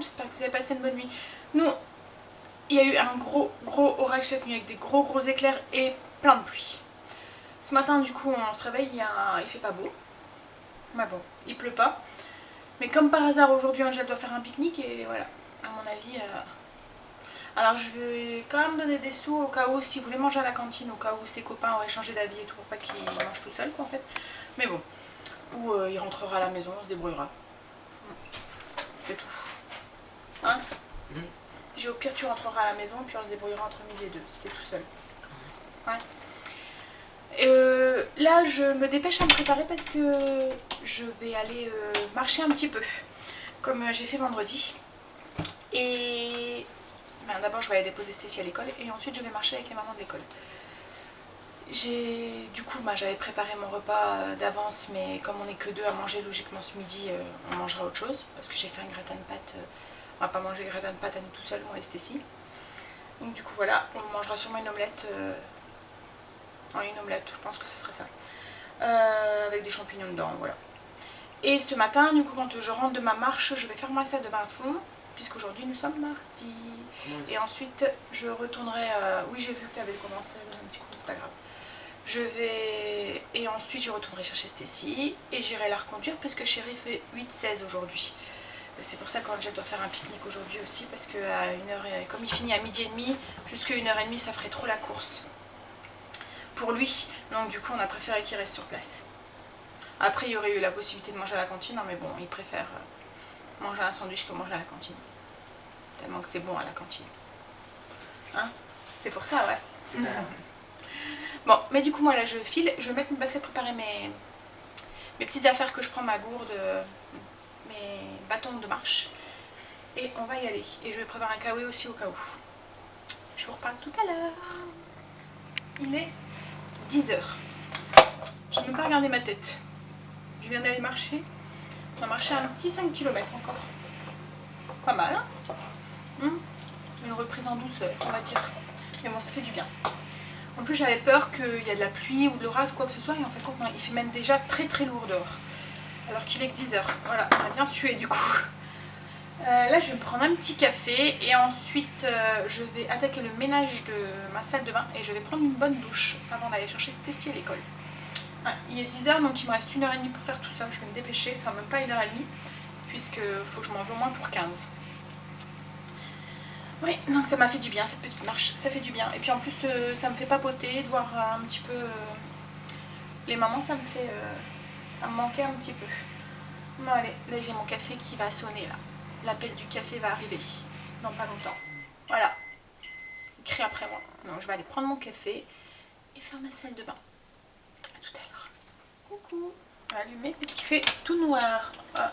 J'espère que vous avez passé une bonne nuit. Nous, il y a eu un gros orage cette nuit avec des gros éclairs et plein de pluie. Ce matin du coup on se réveille, il fait pas beau. Mais bon, il pleut pas. Mais comme par hasard aujourd'hui Angèle doit faire un pique-nique et voilà, à mon avis... Alors je vais quand même donner des sous au cas où, si vous voulez manger à la cantine, au cas où ses copains auraient changé d'avis et tout, pour pas qu'il mange tout seul quoi en fait. Mais bon, ou il rentrera à la maison, on se débrouillera. C'est tout. Hein? J'ai au pire tu rentreras à la maison puis on se débrouillera entre midi et deux si t'es tout seul. Ouais. Là je me dépêche à me préparer parce que je vais aller marcher un petit peu comme j'ai fait vendredi. Et ben, d'abord je vais aller déposer Stécie à l'école et ensuite je vais marcher avec les mamans de l'école. Du coup j'avais préparé mon repas d'avance, mais comme on n'est que deux à manger, logiquement ce midi on mangera autre chose parce que j'ai fait un gratin de pâtes. On va pas manger le gratin de pâtes à nous tout seul, moi et Stécie. Donc du coup voilà, on mangera sûrement une omelette. Une omelette, je pense que ce serait ça. Avec des champignons dedans, voilà. Et ce matin, du coup, quand je rentre de ma marche, je vais faire ma salle de bain à fond, puisqu'aujourd'hui nous sommes mardi. Et ensuite, je retournerai... Oui, j'ai vu que tu avais commencé, du coup, c'est pas grave. Et ensuite, je retournerai chercher Stécie et j'irai la reconduire parce que Chéri fait 8-16 aujourd'hui. C'est pour ça qu'Angèle doit faire un pique-nique aujourd'hui aussi, parce que comme il finit à midi et demi, jusqu'à 1h30, ça ferait trop la course pour lui. Donc du coup, on a préféré qu'il reste sur place. Après, il y aurait eu la possibilité de manger à la cantine, hein, mais bon, il préfère manger un sandwich que manger à la cantine. Tellement que c'est bon à la cantine. Hein? C'est pour ça, ouais. Bon, mais du coup, moi là, je file. Je vais mettre mes baskets, préparer mes petites affaires que je prends, ma gourde, mes bâtons de marche. Et on va y aller. Et je vais préparer un kawaii aussi au cas où. Je vous reparle tout à l'heure. Il est 10h. Je n'ai même pas regardé ma tête. Je viens d'aller marcher. On a marché un petit 5 km encore. Pas mal, hein? Une reprise en douceur, on va dire. Mais bon, ça fait du bien. En plus, j'avais peur qu'il y ait de la pluie ou de l'orage ou quoi que ce soit. Et en fait, il fait même déjà très lourd dehors. Alors qu'il est que 10h. Voilà, on a bien sué du coup. Là, je vais me prendre un petit café. Et ensuite, je vais attaquer le ménage de ma salle de bain. Et je vais prendre une bonne douche avant d'aller chercher Stécie à l'école. Il est 10h, donc il me reste 1h30 pour faire tout ça. Je vais me dépêcher, enfin même pas 1h30, puisque faut que je m'en vais au moins pour 15. Oui, donc ça m'a fait du bien cette petite marche, ça fait du bien. Et puis en plus ça me fait papoter, de voir un petit peu les mamans, ça me manquait un petit peu. Bon allez, là j'ai mon café qui va sonner là. L'appel du café va arriver dans pas longtemps. Voilà, il crie après moi. Donc je vais aller prendre mon café et faire ma salle de bain. A tout à l'heure. Coucou. On va allumer parce qu'il fait tout noir. Ah.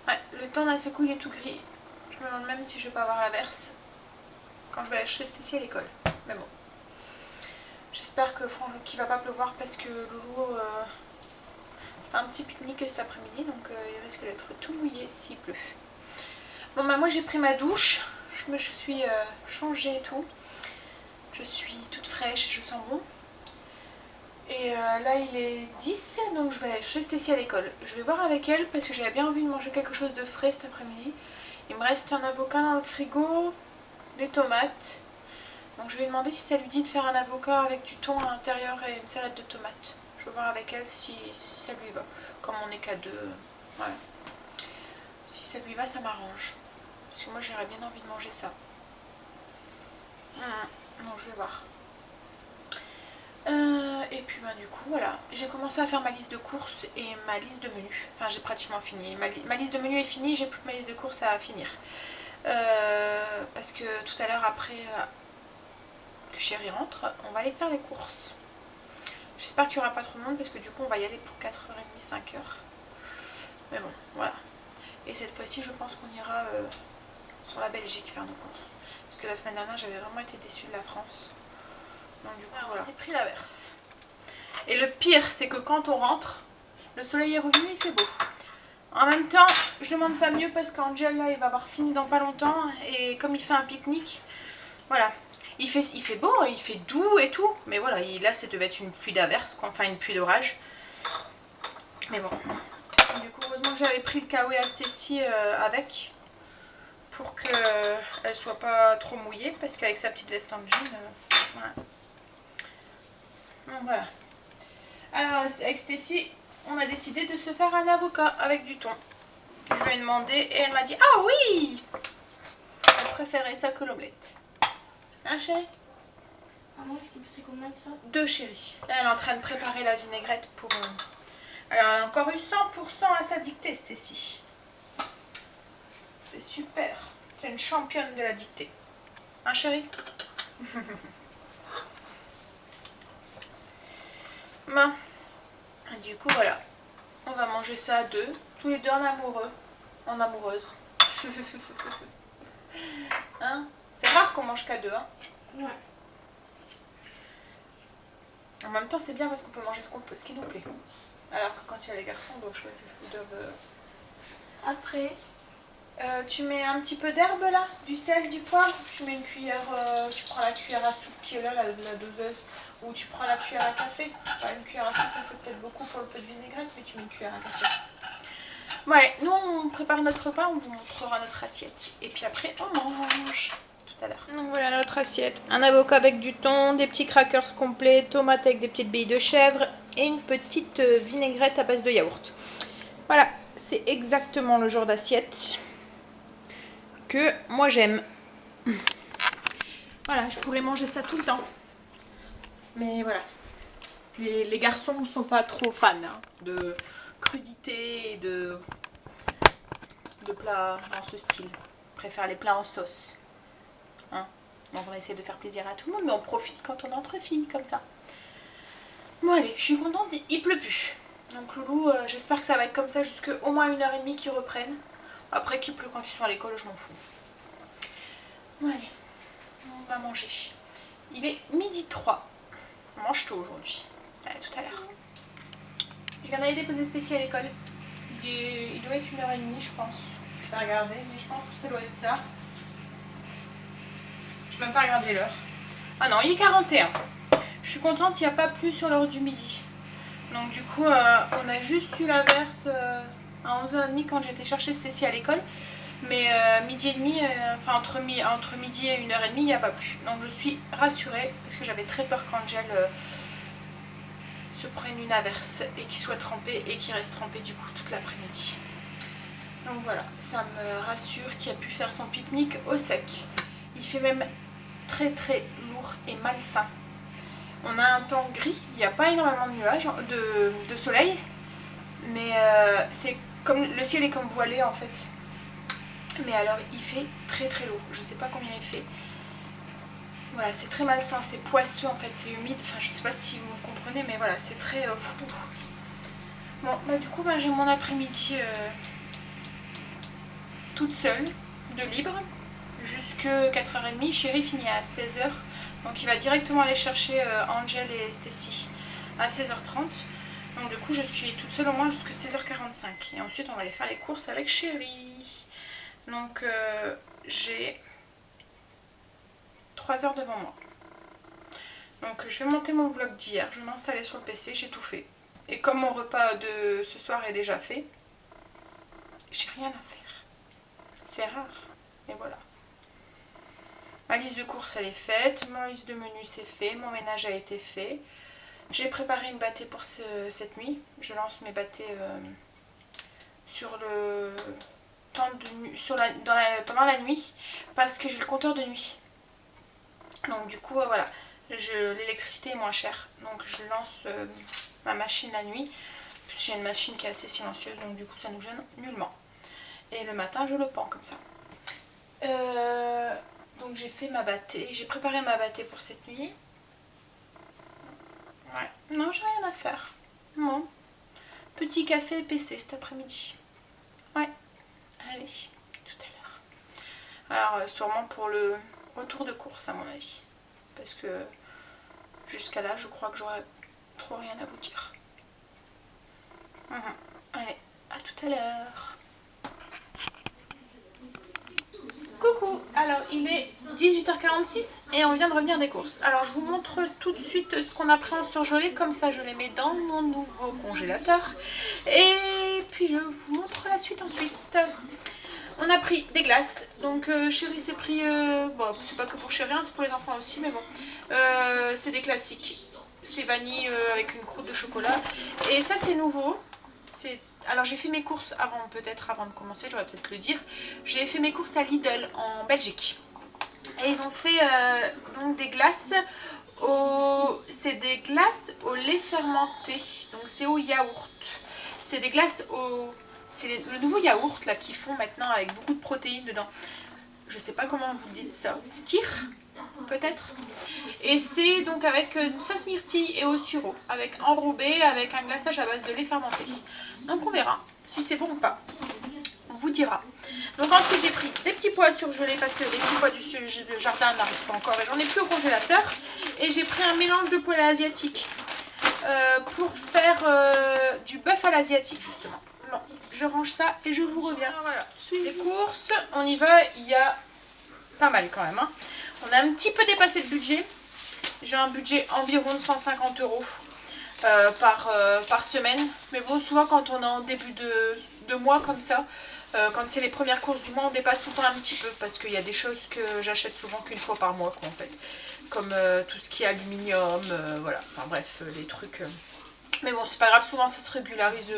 Ouais, le temps d'un seul coup il est tout gris. Je me demande même si je vais pas avoir l'averse quand je vais aller chez Stécie à l'école. Mais bon. J'espère que franchement qu'il va pas pleuvoir parce que Loulou fait un petit pique-nique cet après-midi, donc il risque d'être tout mouillé s'il pleut. Bon bah moi j'ai pris ma douche, je me suis changée et tout. Je suis toute fraîche, je sens bon. Et là il est 10, donc je vais aller chez Stécie à l'école. Je vais voir avec elle parce que j'avais bien envie de manger quelque chose de frais cet après-midi. Il me reste un avocat dans le frigo, des tomates. Donc je vais lui demander si ça lui dit de faire un avocat avec du thon à l'intérieur et une salade de tomates. Je vais voir avec elle si ça lui va. Comme on n'est qu'à deux, voilà. Si ça lui va, ça m'arrange. Parce que moi j'aurais bien envie de manger ça. Donc je vais voir. Et puis du coup voilà, j'ai commencé à faire ma liste de courses et ma liste de menus. Enfin j'ai pratiquement fini, ma liste de menus est finie, j'ai plus que ma liste de courses à finir. Parce que tout à l'heure après que Chéri rentre, on va aller faire les courses. J'espère qu'il n'y aura pas trop de monde parce que du coup on va y aller pour 4h30, 5h. Mais bon, voilà. Et cette fois-ci je pense qu'on ira sur la Belgique faire nos courses. Parce que la semaine dernière j'avais vraiment été déçue de la France. Donc du coup voilà. On s'est pris l'averse. Et le pire c'est que quand on rentre, le soleil est revenu, il fait beau. En même temps, je demande pas mieux parce qu'Angel là il va avoir fini dans pas longtemps. Et comme il fait un pique-nique, voilà. Il fait beau, il fait doux et tout. Mais voilà, là ça devait être une pluie d'averse, enfin une pluie d'orage. Mais bon. Du coup, heureusement que j'avais pris le kawaii à Stacy avec. Pour qu'elle soit pas trop mouillée. Parce qu'avec sa petite veste en jean, voilà. Donc voilà. Alors avec Stacy, on a décidé de se faire un avocat avec du thon. Je lui ai demandé et elle m'a dit ah oui. Elle préférait ça que l'omelette. Hein chérie? Maman, je sais combien de ça? 2 chérie. Là elle est en train de préparer la vinaigrette pour... Alors elle a encore eu 100% à sa dictée Stacy. C'est super. C'est une championne de la dictée. Hein chérie? Ben, du coup voilà. On va manger ça à deux. Tous les deux en amoureux. En amoureuse. Hein? C'est rare qu'on mange qu'à deux. Hein? Ouais. En même temps c'est bien parce qu'on peut manger ce qu'on peut, ce qui nous plaît. Alors que quand il y a les garçons, on doit choisir. Ils doivent... Après, tu mets un petit peu d'herbe là, du sel, du poivre. Tu mets une cuillère, tu prends la cuillère à soupe qui est là, la doseuse. Ou tu prends la cuillère à café. Enfin, une cuillère à soupe, ça fait peut-être beaucoup pour le peu de vinaigrette, mais tu mets une cuillère à café. Ouais, nous on prépare notre repas, on vous montrera notre assiette. Et puis après, on mange tout à l'heure. Donc voilà notre assiette. Un avocat avec du thon, des petits crackers complets, tomates avec des petites billes de chèvre et une petite vinaigrette à base de yaourt. Voilà, c'est exactement le genre d'assiette que moi j'aime. Voilà, je pourrais manger ça tout le temps. Mais voilà, les garçons ne sont pas trop fans hein, de crudité et de plats dans ce style. Ils préfèrent les plats en sauce. Hein, donc on essaie de faire plaisir à tout le monde, mais on profite quand on est entre filles comme ça. Bon allez, je suis contente, il pleut plus. Donc Loulou, j'espère que ça va être comme ça jusqu'à au moins 1h30 qu'ils reprennent. Après qu'il pleut quand ils sont à l'école, je m'en fous. Bon allez, on va manger. Il est 12h03. On mange tôt aujourd'hui. Allez, tout à l'heure. Je viens d'aller déposer Stacy à l'école. Il doit être 1h30 je pense. Je vais regarder, mais je pense que ça doit être ça. Je vais même pas regarder l'heure. Ah non, il est 41. Je suis contente, il n'y a pas plu sur l'heure du midi. Donc du coup, on a juste eu l'averse à 11h30 quand j'étais chercher Stacy à l'école. Mais midi et demi, enfin entre midi et 1h30, il n'y a pas plu. Donc je suis rassurée parce que j'avais très peur qu'Angel se prenne une averse et qu'il soit trempé et qu'il reste trempé du coup toute l'après-midi. Donc voilà, ça me rassure qu'il a pu faire son pique-nique au sec. Il fait même très très lourd et malsain. On a un temps gris, il n'y a pas énormément de nuages, de soleil, mais c'est comme le ciel est comme voilé en fait. Mais alors il fait très très lourd, je sais pas combien il fait. Voilà, c'est très malsain, c'est poisseux en fait, c'est humide, enfin je sais pas si vous me comprenez, mais voilà, c'est très fou. Bon, bah du coup, j'ai mon après-midi toute seule, de libre, jusque 4h30. Chéri finit à 16h, donc il va directement aller chercher Angel et Stacy à 16h30. Donc du coup, je suis toute seule au moins jusqu'à 16h45. Et ensuite, on va aller faire les courses avec Chéri. Donc j'ai 3 heures devant moi. Donc je vais monter mon vlog d'hier, je vais m'installer sur le PC, j'ai tout fait. Et comme mon repas de ce soir est déjà fait, j'ai rien à faire. C'est rare. Et voilà. Ma liste de courses elle est faite, ma liste de menus c'est fait, mon ménage a été fait. J'ai préparé une bâtée pour cette nuit. Je lance mes bâtées sur le temps de nuit, pendant la nuit, parce que j'ai le compteur de nuit. Donc du coup voilà, l'électricité est moins chère, donc je lance ma machine la nuit. J'ai une machine qui est assez silencieuse, donc du coup ça nous gêne nullement. Et le matin je le pends comme ça. Donc j'ai fait ma bâtée, j'ai préparé ma bâtée pour cette nuit. Ouais, non j'ai rien à faire. Bon. Petit café et PC cet après-midi. Ouais, allez, tout à l'heure. Alors sûrement pour le retour de course à mon avis. Parce que jusqu'à là je crois que j'aurais trop rien à vous dire. Allez, à tout à l'heure. Coucou, alors il est 18h46 et on vient de revenir des courses. Alors je vous montre tout de suite ce qu'on a pris en surgelé, comme ça je les mets dans mon nouveau congélateur. Et puis je vous montre la suite ensuite. On a pris des glaces, donc Chéri s'est pris, bon c'est pas que pour Chéri, hein, c'est pour les enfants aussi, mais bon, c'est des classiques. C'est vanille avec une croûte de chocolat. Et ça c'est nouveau. Alors j'ai fait mes courses avant de commencer, j'aurais peut-être le dire. J'ai fait mes courses à Lidl en Belgique. Et ils ont fait donc des glaces c'est des glaces au lait fermenté. Donc c'est au yaourt. C'est des glaces au... C'est le nouveau yaourt là qu'ils font maintenant avec beaucoup de protéines dedans. Je sais pas comment vous dites ça. Skyr peut-être. Et c'est donc avec une sauce myrtille et au sureau, avec enrobé, avec un glaçage à base de lait fermenté. Donc on verra si c'est bon ou pas. On vous dira. Donc ensuite j'ai pris des petits pois surgelés parce que les petits pois du jardin n'arrivent pas encore et j'en ai plus au congélateur. Et j'ai pris un mélange de poêlée asiatique pour faire du bœuf à l'asiatique justement. Bon, je range ça et je vous reviens. Alors voilà, les courses, on y va, il y a pas mal quand même. Hein. On a un petit peu dépassé le budget. J'ai un budget environ de 150 € par semaine. Mais bon, souvent quand on est en début de mois comme ça, quand c'est les premières courses du mois, on dépasse tout le temps un petit peu. Parce qu'il y a des choses que j'achète souvent qu'une fois par mois, quoi, en fait. Comme tout ce qui est aluminium, voilà. Enfin bref, les trucs... Mais bon, c'est pas grave, souvent ça se régularise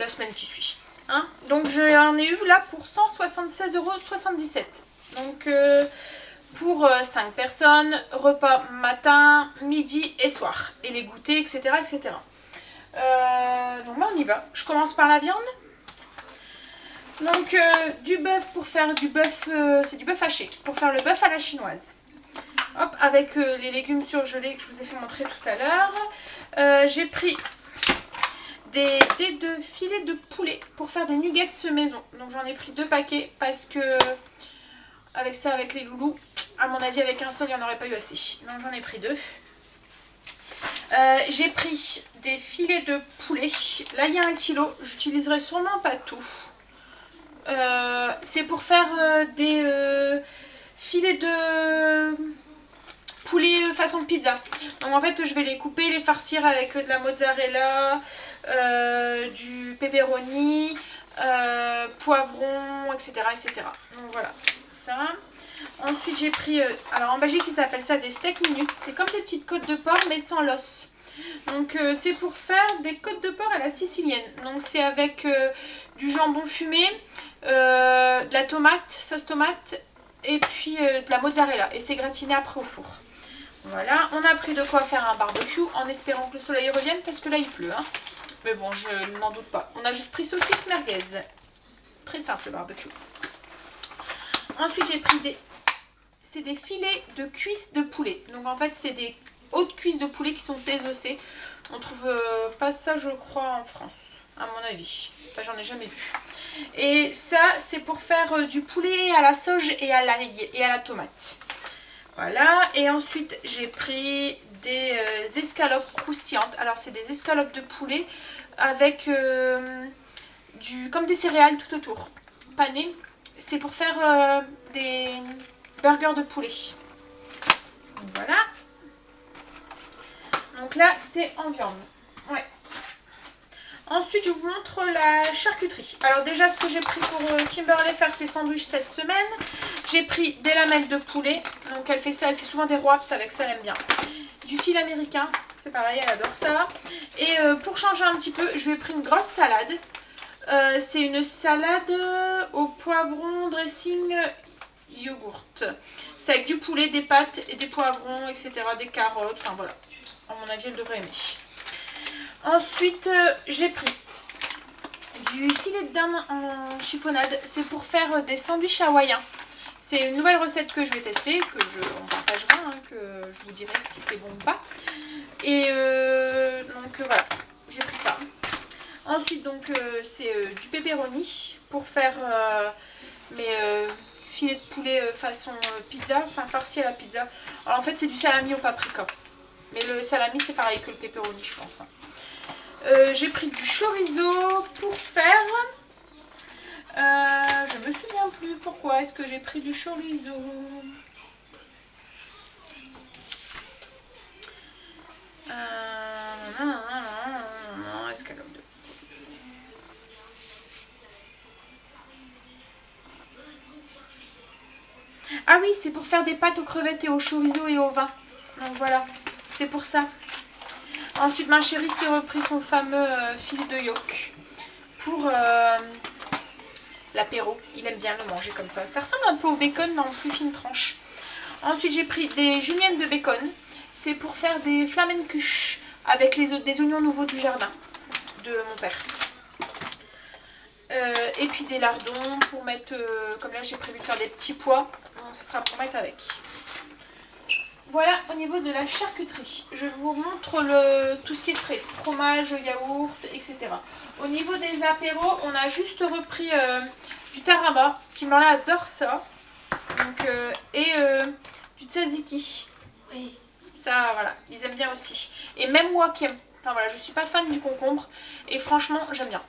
la semaine qui suit. Hein, donc j'en ai eu là pour 176,77 €. Donc... pour 5 personnes, repas matin, midi et soir. Et les goûters, etc. etc. Donc là on y va. Je commence par la viande. Donc du bœuf pour faire du bœuf, c'est du bœuf haché. Pour faire le bœuf à la chinoise. Hop, avec les légumes surgelés que je vous ai fait montrer tout à l'heure. J'ai pris des dés de filets de poulet pour faire des nuggets maison. Donc j'en ai pris 2 paquets parce que... Avec ça, avec les loulous, à mon avis, avec un seul, il n'y en aurait pas eu assez. Donc j'en ai pris 2. J'ai pris des filets de poulet. Là, il y a 1 kg. J'utiliserai sûrement pas tout. C'est pour faire des filets de poulet façon pizza. Donc en fait, je vais les couper, les farcir avec de la mozzarella, du pepperoni, poivron, etc., etc. Donc voilà. Ça. Ensuite j'ai pris, alors en Belgique ils appellent ça des steaks minutes, c'est comme des petites côtes de porc mais sans l'os. Donc c'est pour faire des côtes de porc à la sicilienne. Donc c'est avec du jambon fumé, de la tomate, sauce tomate et puis de la mozzarella. Et c'est gratiné après au four. Voilà, on a pris de quoi faire un barbecue en espérant que le soleil revienne parce que là il pleut. Hein. Mais bon, je n'en doute pas. On a juste pris saucisse merguez. Très simple le barbecue. Ensuite j'ai pris des filets de cuisses de poulet. Donc en fait c'est des hautes cuisses de poulet qui sont désossées. On trouve pas ça je crois en France, à mon avis. Enfin j'en ai jamais vu. Et ça c'est pour faire du poulet à la sauge et à l'ail et à la tomate. Voilà. Et ensuite j'ai pris des escalopes croustillantes. Alors c'est des escalopes de poulet avec comme des céréales tout autour. Panées. C'est pour faire des burgers de poulet. Voilà. Donc là, c'est en viande. Ouais. Ensuite, je vous montre la charcuterie. Alors déjà, ce que j'ai pris pour Kimberley faire ses sandwichs cette semaine, j'ai pris des lamelles de poulet. Donc elle fait ça, elle fait souvent des wraps avec ça, elle aime bien. Du fil américain, c'est pareil, elle adore ça. Et pour changer un petit peu, je lui ai pris une grosse salade. C'est une salade au poivron, dressing, yogourt. C'est avec du poulet, des pâtes et des poivrons, etc. Des carottes, enfin voilà. À mon avis, elle devrait aimer. Ensuite, j'ai pris du filet de dinde en chiffonnade. C'est pour faire des sandwichs hawaïens. C'est une nouvelle recette que je vais tester, on partagera, hein, que je vous dirai si c'est bon ou pas. Et donc voilà, j'ai pris ça. Ensuite, donc, c'est du pepperoni pour faire mes filets de poulet façon pizza, enfin farci à la pizza. Alors en fait, c'est du salami au paprika. Mais le salami, c'est pareil que le pepperoni, je pense. Hein. J'ai pris du chorizo pour faire Je me souviens plus pourquoi est-ce que j'ai pris du chorizo. Escalope de... Ah oui, c'est pour faire des pâtes aux crevettes et au chorizo et au vin. Donc voilà, c'est pour ça. Ensuite, ma chérie s'est repris son fameux filet de yolk pour l'apéro. Il aime bien le manger comme ça. Ça ressemble un peu au bacon, mais en plus fine tranche. Ensuite, j'ai pris des juliennes de bacon. C'est pour faire des flamencuches avec des oignons nouveaux du jardin de mon père. Et puis des lardons pour mettre, comme là j'ai prévu de faire des petits pois, donc ça sera pour mettre avec. Voilà au niveau de la charcuterie. Je vous montre tout ce qui est frais, fromage, yaourt, etc. Au niveau des apéros, on a juste repris du tarama. Kimberly adore ça. Donc, et du tzatziki. Oui. Ça, voilà, ils aiment bien aussi. Et même moi qui aime, enfin voilà, je suis pas fan du concombre. Et franchement, j'aime bien.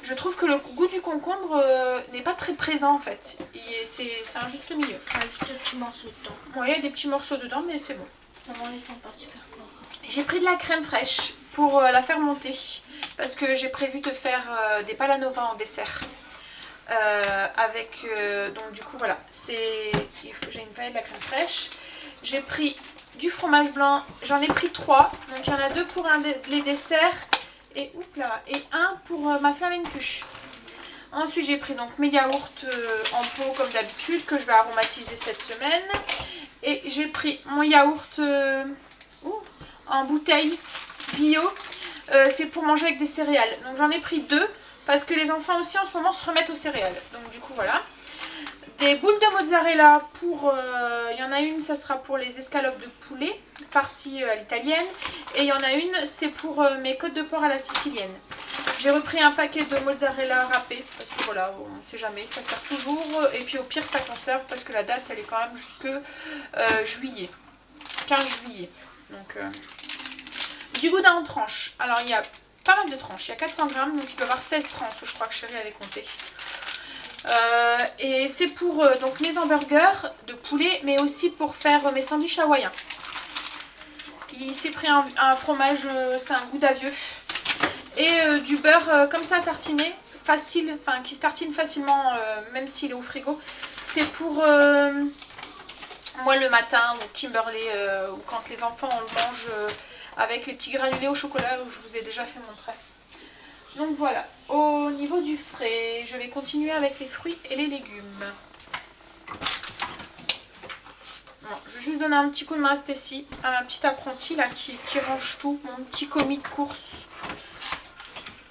Je trouve que le goût du concombre n'est pas très présent en fait. C'est un juste milieu. Ça a juste des petits morceaux dedans. Ouais, il y a des petits morceaux dedans, mais c'est bon. Ça m'en laisse pas super fort. J'ai pris de la crème fraîche pour la faire monter. Parce que j'ai prévu de faire des palanova en dessert. Donc du coup voilà, j'ai une paille de la crème fraîche. J'ai pris du fromage blanc, j'en ai pris 3. Donc il y en a 2 pour les desserts. Et, et 1 pour ma flamencuche. Ensuite j'ai pris donc mes yaourts en pot comme d'habitude que je vais aromatiser cette semaine. Et j'ai pris mon yaourt en bouteille bio. C'est pour manger avec des céréales. Donc j'en ai pris 2 parce que les enfants aussi en ce moment se remettent aux céréales. Donc du coup voilà. Des boules de mozzarella pour... il y en a une, ça sera pour les escalopes de poulet, farcies à l'italienne. Et il y en a une, c'est pour mes côtes de porc à la sicilienne. J'ai repris un paquet de mozzarella râpé, parce que voilà, on ne sait jamais, ça sert toujours. Et puis au pire, ça conserve, parce que la date, elle est quand même jusque juillet. 15 juillet. Donc, du boudin en tranches. Alors, il y a pas mal de tranches. Il y a 400 grammes, donc il peut y avoir 16 tranches, je crois que chérie avait compté. Et c'est pour donc mes hamburgers de poulet, mais aussi pour faire mes sandwichs hawaïens. Il s'est pris un fromage, c'est un goût d'avieux. Et du beurre comme ça tartiné, facile, enfin qui se tartine facilement, même s'il est au frigo. C'est pour moi le matin, ou Kimberly, ou quand les enfants on le mange avec les petits granulés au chocolat, où je vous ai déjà fait montrer. Donc voilà, au niveau du frais, je vais continuer avec les fruits et les légumes. Bon, je vais juste donner un petit coup de main à Stécie, à ma petite apprentie là qui range tout, mon petit commis de course.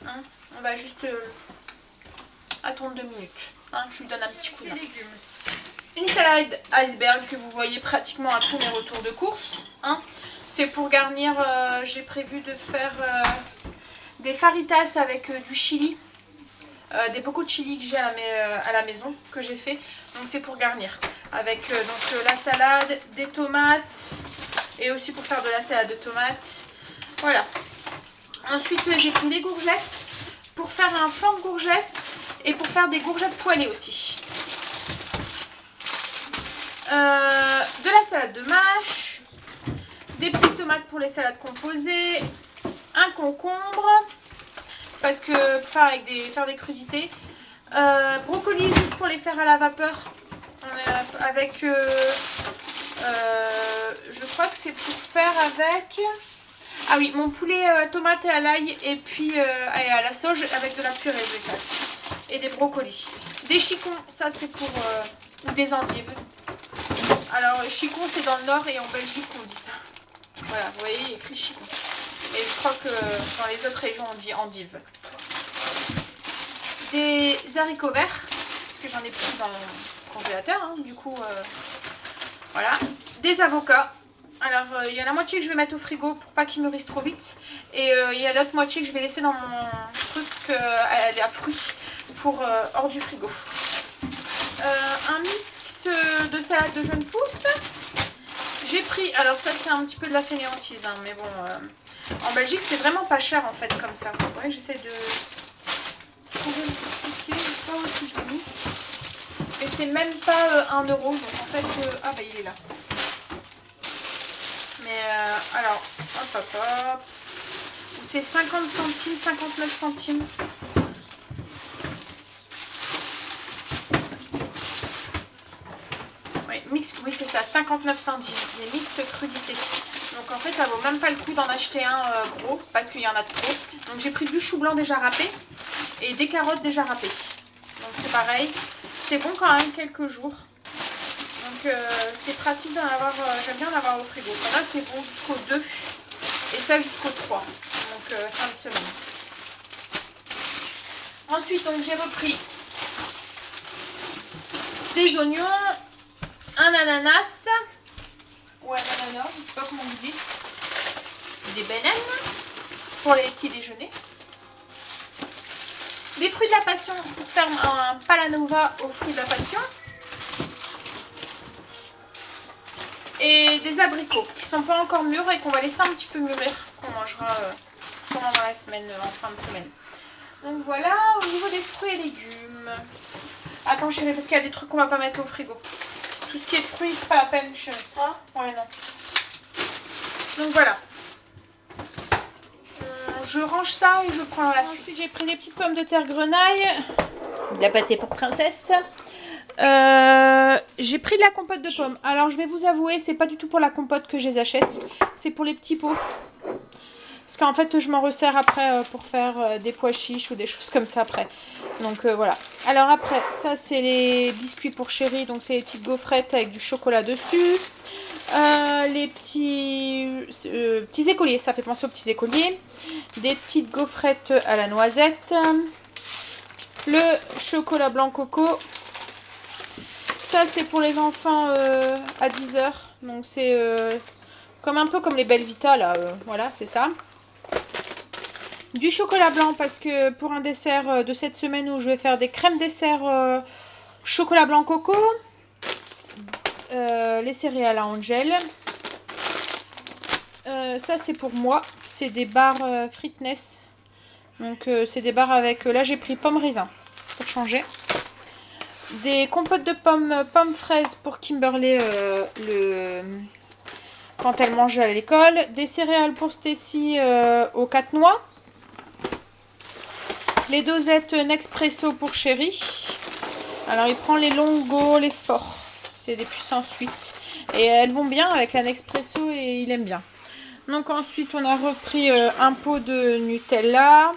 Hein, on va juste attendre 2 minutes. Hein, je lui donne un petit coup de main. Une salade iceberg que vous voyez pratiquement à tous mes retours de course. Hein. C'est pour garnir, j'ai prévu de faire... des faritas avec du chili, des bocaux de chili que j'ai à la maison, que j'ai fait. Donc c'est pour garnir. Avec donc la salade, des tomates, et aussi pour faire de la salade de tomates. Voilà. Ensuite j'ai pris les courgettes pour faire un flan de courgettes et pour faire des courgettes poêlées aussi. De la salade de mâche, des petites tomates pour les salades composées, un concombre parce que pour faire des crudités, brocoli juste pour les faire à la vapeur avec je crois que c'est pour faire avec mon poulet tomate et à l'ail et puis à la sauge avec de la purée je vais faire. Et des brocolis, des chicons, ça c'est pour ou des endives. Alors chicon c'est dans le nord et en Belgique on dit ça. Voilà, vous voyez, il y a écrit chicon. Et je crois que dans les autres régions, on dit endive. Des haricots verts, parce que j'en ai pris dans le congélateur, hein, du coup, voilà. Des avocats. Alors, il y en a la moitié que je vais mettre au frigo pour pas qu'ils mûrissent trop vite. Et il y a l'autre moitié que je vais laisser dans mon truc à fruits pour hors du frigo. Un mix de salade de jeunes pousses. J'ai pris, alors ça c'est un petit peu de la fainéantise, hein, mais bon... en Belgique, c'est vraiment pas cher en fait comme ça. Vous voyez, j'essaie de trouver le petit ticket. pas où est-ce que je l'ai mis. Et c'est même pas 1 euro. Donc en fait, ah bah il est là. Mais alors, hop hop hop. C'est 50 centimes, 59 centimes. Oui, c'est ça, 59 centimes. Les mix crudité. Donc en fait, ça vaut même pas le coup d'en acheter un gros parce qu'il y en a de trop. Donc j'ai pris du chou blanc déjà râpé et des carottes déjà râpées. Donc c'est pareil. C'est bon quand même quelques jours. Donc c'est pratique d'en avoir, j'aime bien en avoir au frigo. Là c'est bon jusqu'au 2 et ça jusqu'au 3. Donc fin de semaine. Ensuite donc j'ai repris des oignons, un ananas ou un ananas, je sais pas comment vous dites, des bananes pour les petits déjeuners, des fruits de la passion pour faire un palanova aux fruits de la passion et des abricots qui sont pas encore mûrs et qu'on va laisser un petit peu mûrir, qu'on mangera sûrement dans la semaine, en fin de semaine. Donc voilà, au niveau des fruits et légumes. Attends chérie, parce qu'il y a des trucs qu'on va pas mettre au frigo. Tout ce qui est fruits, c'est pas la peine, chérie. Ça? Ouais, non. Donc voilà. Je range ça et je prends la suite. Ensuite, j'ai pris des petites pommes de terre grenaille. De la pâtée pour princesse. J'ai pris de la compote de pommes. Alors, je vais vous avouer, c'est pas du tout pour la compote que je les achète. C'est pour les petits pots. Parce qu'en fait, je m'en resserre après pour faire des pois chiches ou des choses comme ça après. Donc voilà. Alors après, ça c'est les biscuits pour chérie. Donc c'est les petites gaufrettes avec du chocolat dessus. Les petits écoliers. Ça fait penser aux petits écoliers. Des petites gaufrettes à la noisette. Le chocolat blanc coco. Ça c'est pour les enfants à 10 h. Donc c'est comme un peu comme les Belvita là. Voilà, c'est ça. Du chocolat blanc parce que pour un dessert de cette semaine où je vais faire des crèmes dessert chocolat blanc coco. Les céréales à Angel. Ça c'est pour moi. C'est des barres Fitness. Donc c'est des barres avec... là j'ai pris pomme raisin pour changer. Des compotes de pommes fraises pour Kimberly quand elle mange à l'école. Des céréales pour Stacy aux 4 noix. Les dosettes Nespresso pour chéri. Alors il prend les Longo, les forts. C'est des puissances 8. Et elles vont bien avec la Nespresso et il aime bien. Donc ensuite on a repris un pot de Nutella.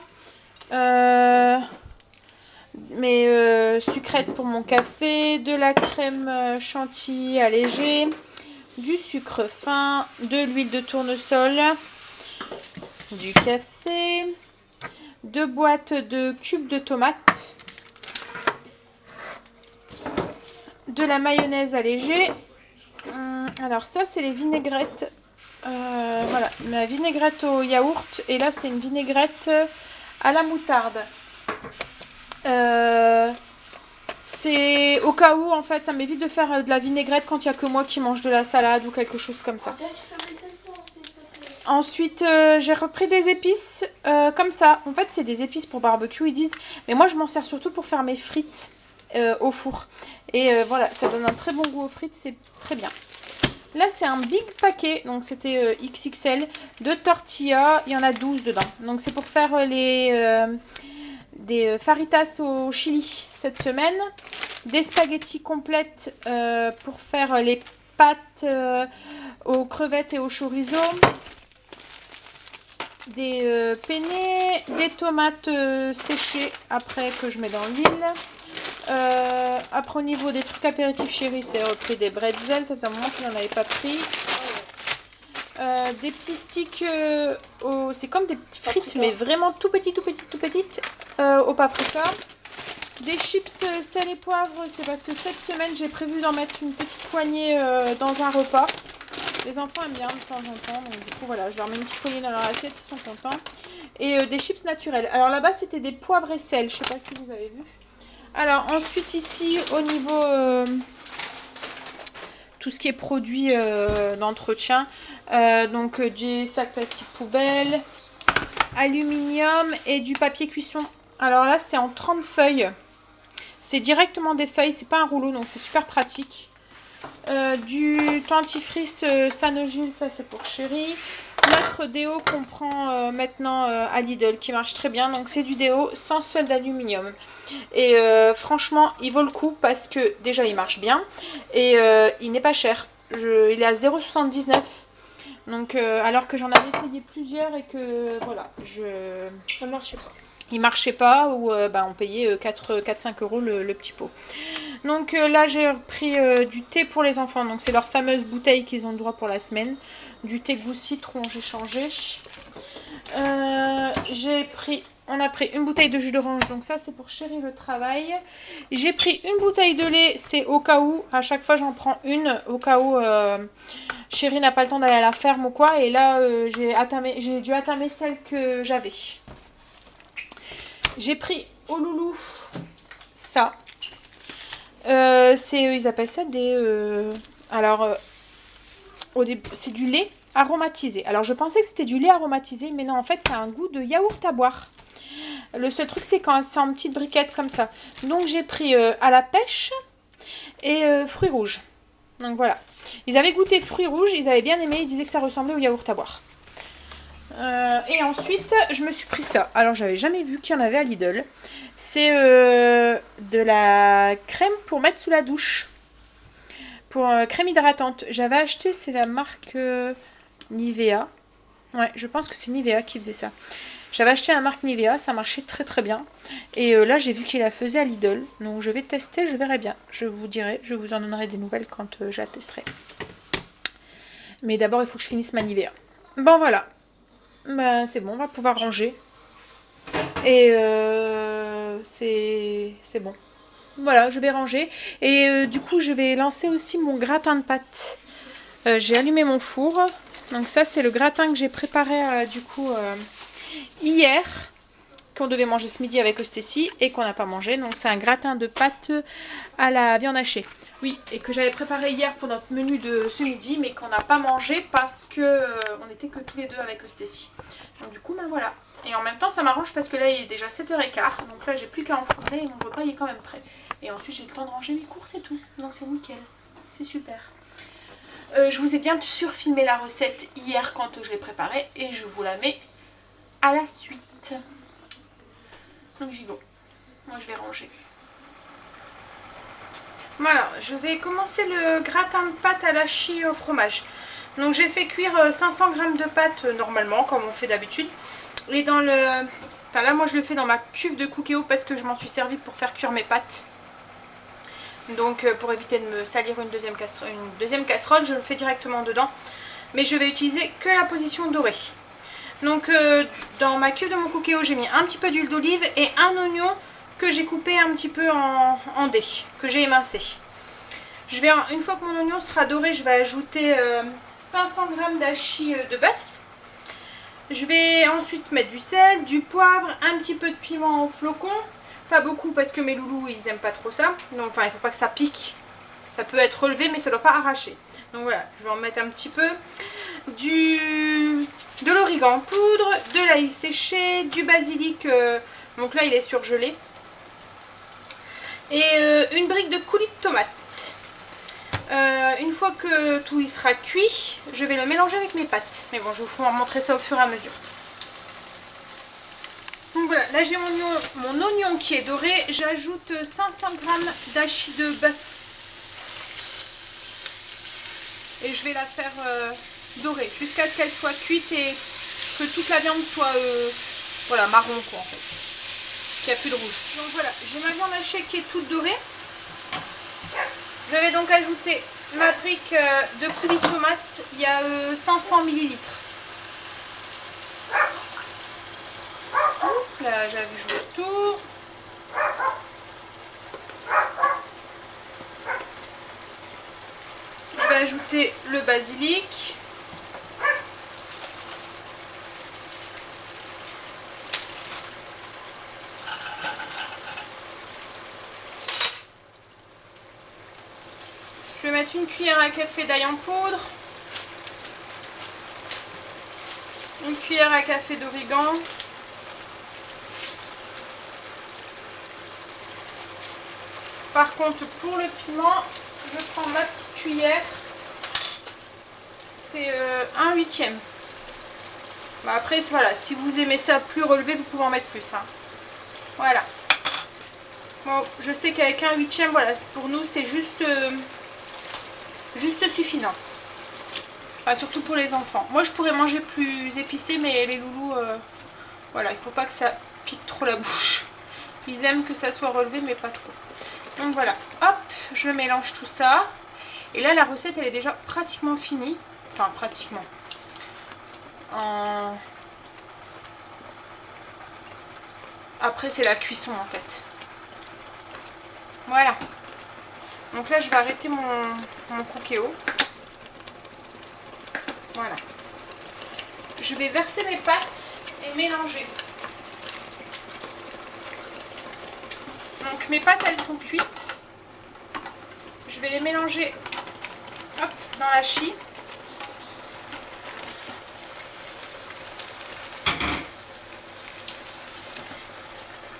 Mes sucrètes pour mon café. De la crème chantilly allégée. Du sucre fin. De l'huile de tournesol. Du café. 2 boîtes de cubes de tomates. De la mayonnaise allégée. Alors ça c'est les vinaigrettes. Voilà, ma vinaigrette au yaourt. Et là c'est une vinaigrette à la moutarde. C'est au cas où en fait ça m'évite de faire de la vinaigrette quand il n'y a que moi qui mange de la salade ou quelque chose comme ça. Ensuite, j'ai repris des épices comme ça. En fait, c'est des épices pour barbecue, ils disent. Mais moi, je m'en sers surtout pour faire mes frites au four. Et voilà, ça donne un très bon goût aux frites, c'est très bien. Là, c'est un big paquet, donc c'était XXL, de tortillas. Il y en a 12 dedans. Donc, c'est pour faire des faritas au chili cette semaine. Des spaghettis complètes pour faire les pâtes aux crevettes et au chorizo. Des penne, des tomates séchées après que je mets dans l'huile. Après au niveau des trucs apéritifs chérie, c'est repris des bretzels, ça faisait un moment que je n'en avais pas pris. Des petits sticks, c'est comme des petites frites paprika. Mais vraiment tout petites au paprika. Des chips sel et poivre, c'est parce que cette semaine j'ai prévu d'en mettre une petite poignée dans un repas. Les enfants aiment bien de temps en temps, donc du coup voilà, je leur mets une petite poignée dans leur assiette, ils sont contents. Et des chips naturels. Alors là-bas c'était des poivres et sel, je sais pas si vous avez vu. Alors ensuite ici au niveau tout ce qui est produit d'entretien, donc des sacs plastiques poubelles, aluminium et du papier cuisson. Alors là c'est en 30 feuilles. C'est directement des feuilles, c'est pas un rouleau, donc c'est super pratique. Du dentifrice Sanogyl, ça c'est pour Chérie. Notre déo qu'on prend maintenant à Lidl qui marche très bien. Donc c'est du déo sans sol d'aluminium. Et franchement, il vaut le coup parce que déjà il marche bien. Et il n'est pas cher. Il est à 0,79. Donc alors que j'en avais essayé plusieurs et que voilà, Ça marchait pas. il marchait pas ou on payait 4-5 euros le petit pot. Donc là j'ai pris du thé pour les enfants, donc c'est leur fameuse bouteille qu'ils ont le droit pour la semaine. Du thé goût citron, j'ai changé. On a pris une bouteille de jus d'orange, donc ça c'est pour Chérie le travail. J'ai pris une bouteille de lait, c'est au cas où, à chaque fois j'en prends une, au cas où Chérie n'a pas le temps d'aller à la ferme ou quoi. Et là j'ai dû atamer celle que j'avais. J'ai pris au loulou ça. Ils appellent ça des... c'est du lait aromatisé. Alors je pensais que c'était du lait aromatisé, mais non, en fait c'est un goût de yaourt à boire. Le seul truc c'est quand c'est en petites briquettes comme ça. Donc j'ai pris à la pêche et fruits rouges. Donc voilà. Ils avaient goûté fruits rouges, ils avaient bien aimé, ils disaient que ça ressemblait au yaourt à boire. Et ensuite je me suis pris ça. Alors j'avais jamais vu qu'il y en avait à Lidl. C'est de la crème pour mettre sous la douche. Pour crème hydratante. J'avais acheté, c'est la marque Nivea. Ouais, je pense que c'est Nivea qui faisait ça. J'avais acheté la marque Nivea, ça marchait très très bien. Et là j'ai vu qu'il la faisait à Lidl. Donc je vais tester, je verrai bien. Je vous dirai, je vous en donnerai des nouvelles quand je la testerai. Mais d'abord il faut que je finisse ma Nivea. Bon voilà. C'est bon, on va pouvoir ranger. Et c'est bon. Voilà, je vais ranger. Et du coup, je vais lancer aussi mon gratin de pâtes. J'ai allumé mon four. Donc ça, c'est le gratin que j'ai préparé hier. Qu'on devait manger ce midi avec Ostécie et qu'on n'a pas mangé. Donc c'est un gratin de pâtes à la viande hachée. Oui, et que j'avais préparé hier pour notre menu de ce midi, mais qu'on n'a pas mangé parce que on n'était que tous les deux avec Ostécie. Donc du coup, voilà. Et en même temps, ça m'arrange parce que là, il est déjà 7h15. Donc là, j'ai plus qu'à enfourner et mon repas, il est quand même prêt. Et ensuite, j'ai le temps de ranger mes courses et tout. Donc c'est nickel. C'est super. Je vous ai bien sûr filmé la recette hier quand je l'ai préparée. Et je vous la mets à la suite. Donc j'y vais. Moi, je vais ranger. Voilà, je vais commencer le gratin de pâtes à l'hachis au fromage. Donc j'ai fait cuire 500 g de pâtes normalement, comme on fait d'habitude. Et dans le... Enfin là, moi je le fais dans ma cuve de Cookéo parce que je m'en suis servi pour faire cuire mes pâtes. Donc pour éviter de me salir une deuxième casserole, je le fais directement dedans. Mais je vais utiliser que la position dorée. Donc dans ma cuve de mon Cookéo, j'ai mis un petit peu d'huile d'olive et un oignon que j'ai coupé un petit peu en dés, que j'ai émincé. Une fois que mon oignon sera doré, je vais ajouter 500 g d'hachis de bœuf. Je vais ensuite mettre du sel, du poivre, un petit peu de piment au flocon. Pas beaucoup parce que mes loulous ils aiment pas trop ça. Donc enfin il faut pas que ça pique. Ça peut être relevé mais ça doit pas arracher. Donc voilà, je vais en mettre un petit peu. De l'origan en poudre, de l'ail séché, du basilic. Donc là il est surgelé. Et une brique de coulis de tomate. Une fois que tout il sera cuit, je vais le mélanger avec mes pâtes. Mais bon, je vais vous montrer ça au fur et à mesure. Donc voilà, là j'ai mon oignon qui est doré. J'ajoute 500 g d'hachis de bœuf. Et je vais la faire dorer jusqu'à ce qu'elle soit cuite et que toute la viande soit voilà, marron quoi en fait. Qu'il n'y a plus de rouge. Donc voilà, j'ai ma viande hachée qui est toute dorée. Je vais donc ajouter ma brique de coulis de tomate. Il y a 500 ml. Là, j'ajoute tout. Je vais ajouter le basilic. Je vais mettre une cuillère à café d'ail en poudre. Une cuillère à café d'origan. Par contre, pour le piment, je prends ma petite cuillère. C'est 1/8. Bah après, voilà, si vous aimez ça plus relevé, vous pouvez en mettre plus. Hein. Voilà. Bon, je sais qu'avec 1/8, voilà, pour nous, c'est juste suffisant. Enfin, surtout pour les enfants. Moi, je pourrais manger plus épicé, mais les loulous, voilà, il faut pas que ça pique trop la bouche. Ils aiment que ça soit relevé, mais pas trop. Donc voilà, hop, je mélange tout ça. Et là, la recette, elle est déjà pratiquement finie. Enfin, pratiquement. Après, c'est la cuisson, en fait. Voilà. Donc là, je vais arrêter mon cookéo. Voilà. Je vais verser mes pâtes et mélanger. Donc mes pâtes, elles sont cuites. Je vais les mélanger hop, dans la chie.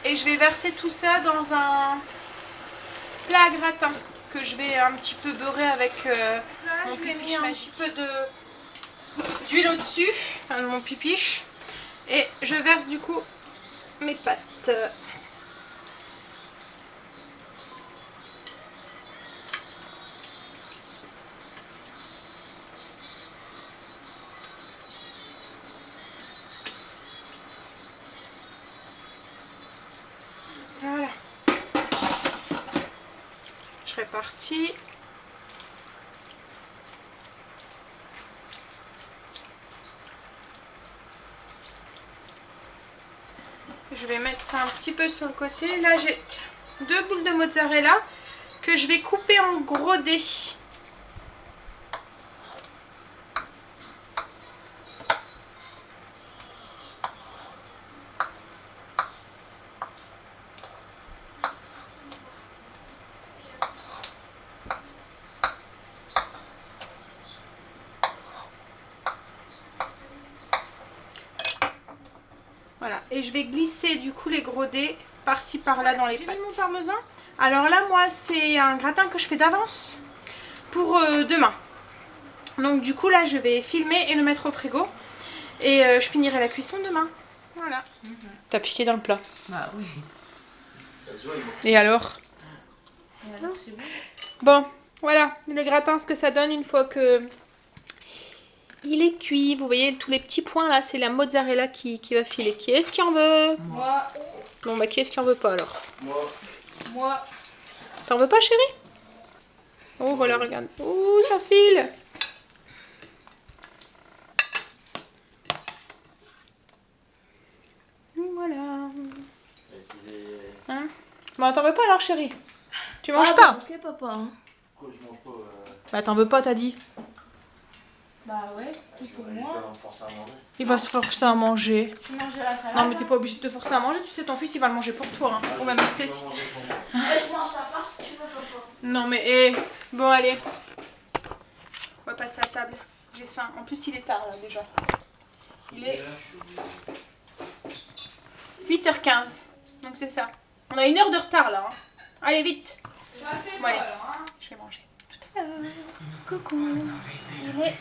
Et je vais verser tout ça dans un plat à gratin que je vais un petit peu beurrer avec mon pipiche. Un petit peu d'huile au-dessus, enfin de mon pipiche. Et je verse du coup mes pâtes. Voilà. Je répartis. Je vais mettre ça un petit peu sur le côté. Là, j'ai 2 boules de mozzarella que je vais couper en gros dés. Voilà, et je vais glisser du coup les gros dés par-ci par-là dans les pâtes. Mon parmesan. Alors là, moi, c'est un gratin que je fais d'avance pour demain. Donc du coup, là, je vais filmer et le mettre au frigo. Et je finirai la cuisson demain. Voilà. T'as piqué dans le plat. Bah oui. Et alors? C'est bon. Bon, voilà, le gratin, ce que ça donne une fois que il est cuit. Vous voyez tous les petits points là, c'est la mozzarella qui va filer. Qui est-ce qui en veut? Moi. Bon bah qui est-ce qui en veut pas alors? Moi. T'en veux pas, chérie? Oh voilà, regarde. Oh, ça file. Voilà. Hein? Bon, t'en veux pas alors, chérie? Tu manges pas? Ok, papa. Hein. Pourquoi je mange pas Bah t'en veux pas, t'as dit. Bah ouais, tout pour moi. me forcer à manger. Il va se forcer à manger. Tu manges de la salade. Non mais t'es pas obligé de te forcer à manger, tu sais ton fils il va le manger pour toi, hein. Ou même Stacy. Je mange ta part si tu veux, papa. Non mais hé, bon allez. On va passer à table. J'ai faim. En plus il est tard là déjà. Il est 8h15. Donc c'est ça. On a 1 heure de retard là. Hein. Allez vite. Bon allez, je vais manger. Tout à l'heure. Coucou. Il est...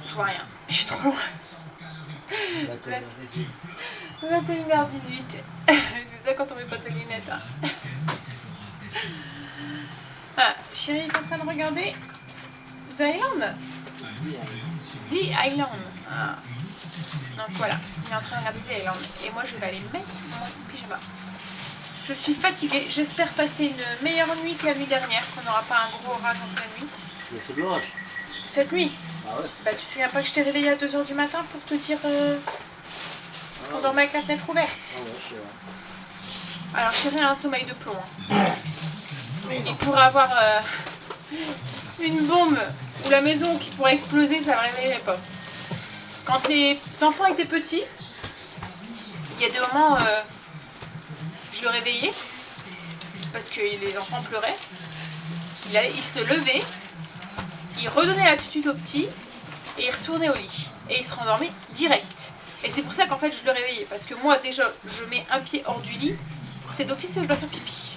Je vois rien. Je suis trop loin. 21h18. C'est ça quand on met pas ses lunettes. Hein. Ah, chérie est en train de regarder The Island. The Island. Ah. Donc voilà, il est en train de regarder The Island. Et moi je vais aller mettre mon pyjama. Je suis fatiguée. J'espère passer une meilleure nuit que la nuit dernière. Qu'on n'aura pas un gros orage en pleine nuit. Il fait de l'orage. Cette nuit. Ah ouais. Bah tu te souviens pas que je t'ai réveillée à 2h du matin pour te dire... Parce qu'on dormait avec la fenêtre ouverte. Ah ouais, je sais, ouais. Alors chérie a un sommeil de plomb. Hein. Il pourrait avoir une bombe ou la maison qui pourrait exploser, ça ne me réveillerait pas. Quand les enfants étaient petits, il y a des moments je le réveillais parce que les enfants pleuraient. Il se levait, il redonnait la tutute au petit et il retournait au lit. Et il se rendormait direct. Et c'est pour ça qu'en fait je le réveillais. Parce que moi déjà je mets un pied hors du lit c'est d'office que je dois faire pipi.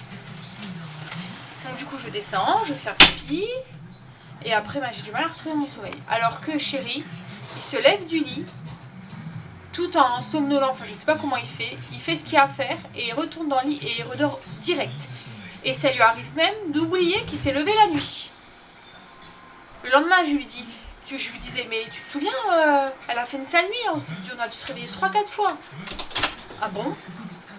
Donc du coup je descends, je vais faire pipi. Et après j'ai du mal à retrouver mon sommeil. Alors que chéri, il se lève du lit, tout en somnolant, enfin je sais pas comment il fait ce qu'il a à faire et il retourne dans le lit et il redort direct. Et ça lui arrive même d'oublier qu'il s'est levé la nuit. Le lendemain je lui disais mais tu te souviens, elle a fait une sale nuit hein, aussi, on a dû se réveiller 3-4 fois. Ah bon?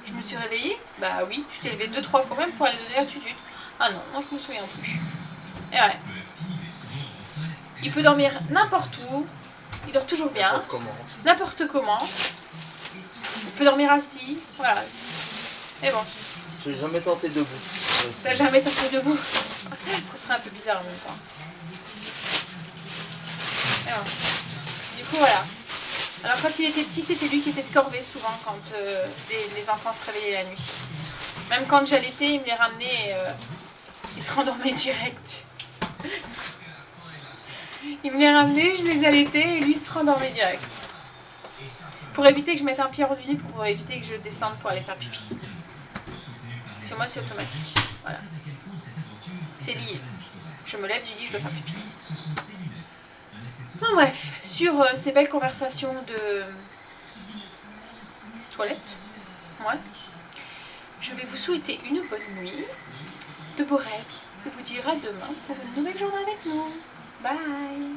Je me suis réveillée? Bah oui, tu t'es levée 2-3 fois même pour aller donner la tutute. Ah non, je me souviens plus. Et ouais. Il peut dormir n'importe où, il dort toujours bien, n'importe comment. Il peut dormir assis, voilà. Et bon. Je n'ai jamais tenté debout. T'as jamais tenté debout? Ça serait un peu bizarre en même temps. Et bon. Du coup voilà. Alors quand il était petit, c'était lui qui était de corvée souvent quand les enfants se réveillaient la nuit. Même quand j'allaitais, il me les ramenait et il se rendormait direct. Il me les ramenait, je les allaitais et lui se rendormait direct. Pour éviter que je mette un pied hors du lit, pour éviter que je descende pour aller faire pipi. Parce que moi c'est automatique. Voilà. C'est lié. Je me lève du lit, je dois faire pipi. Bon, bref, sur ces belles conversations de toilette, ouais, je vais vous souhaiter une bonne nuit, de beaux rêves, et vous dire à demain pour une nouvelle journée avec nous. Bye!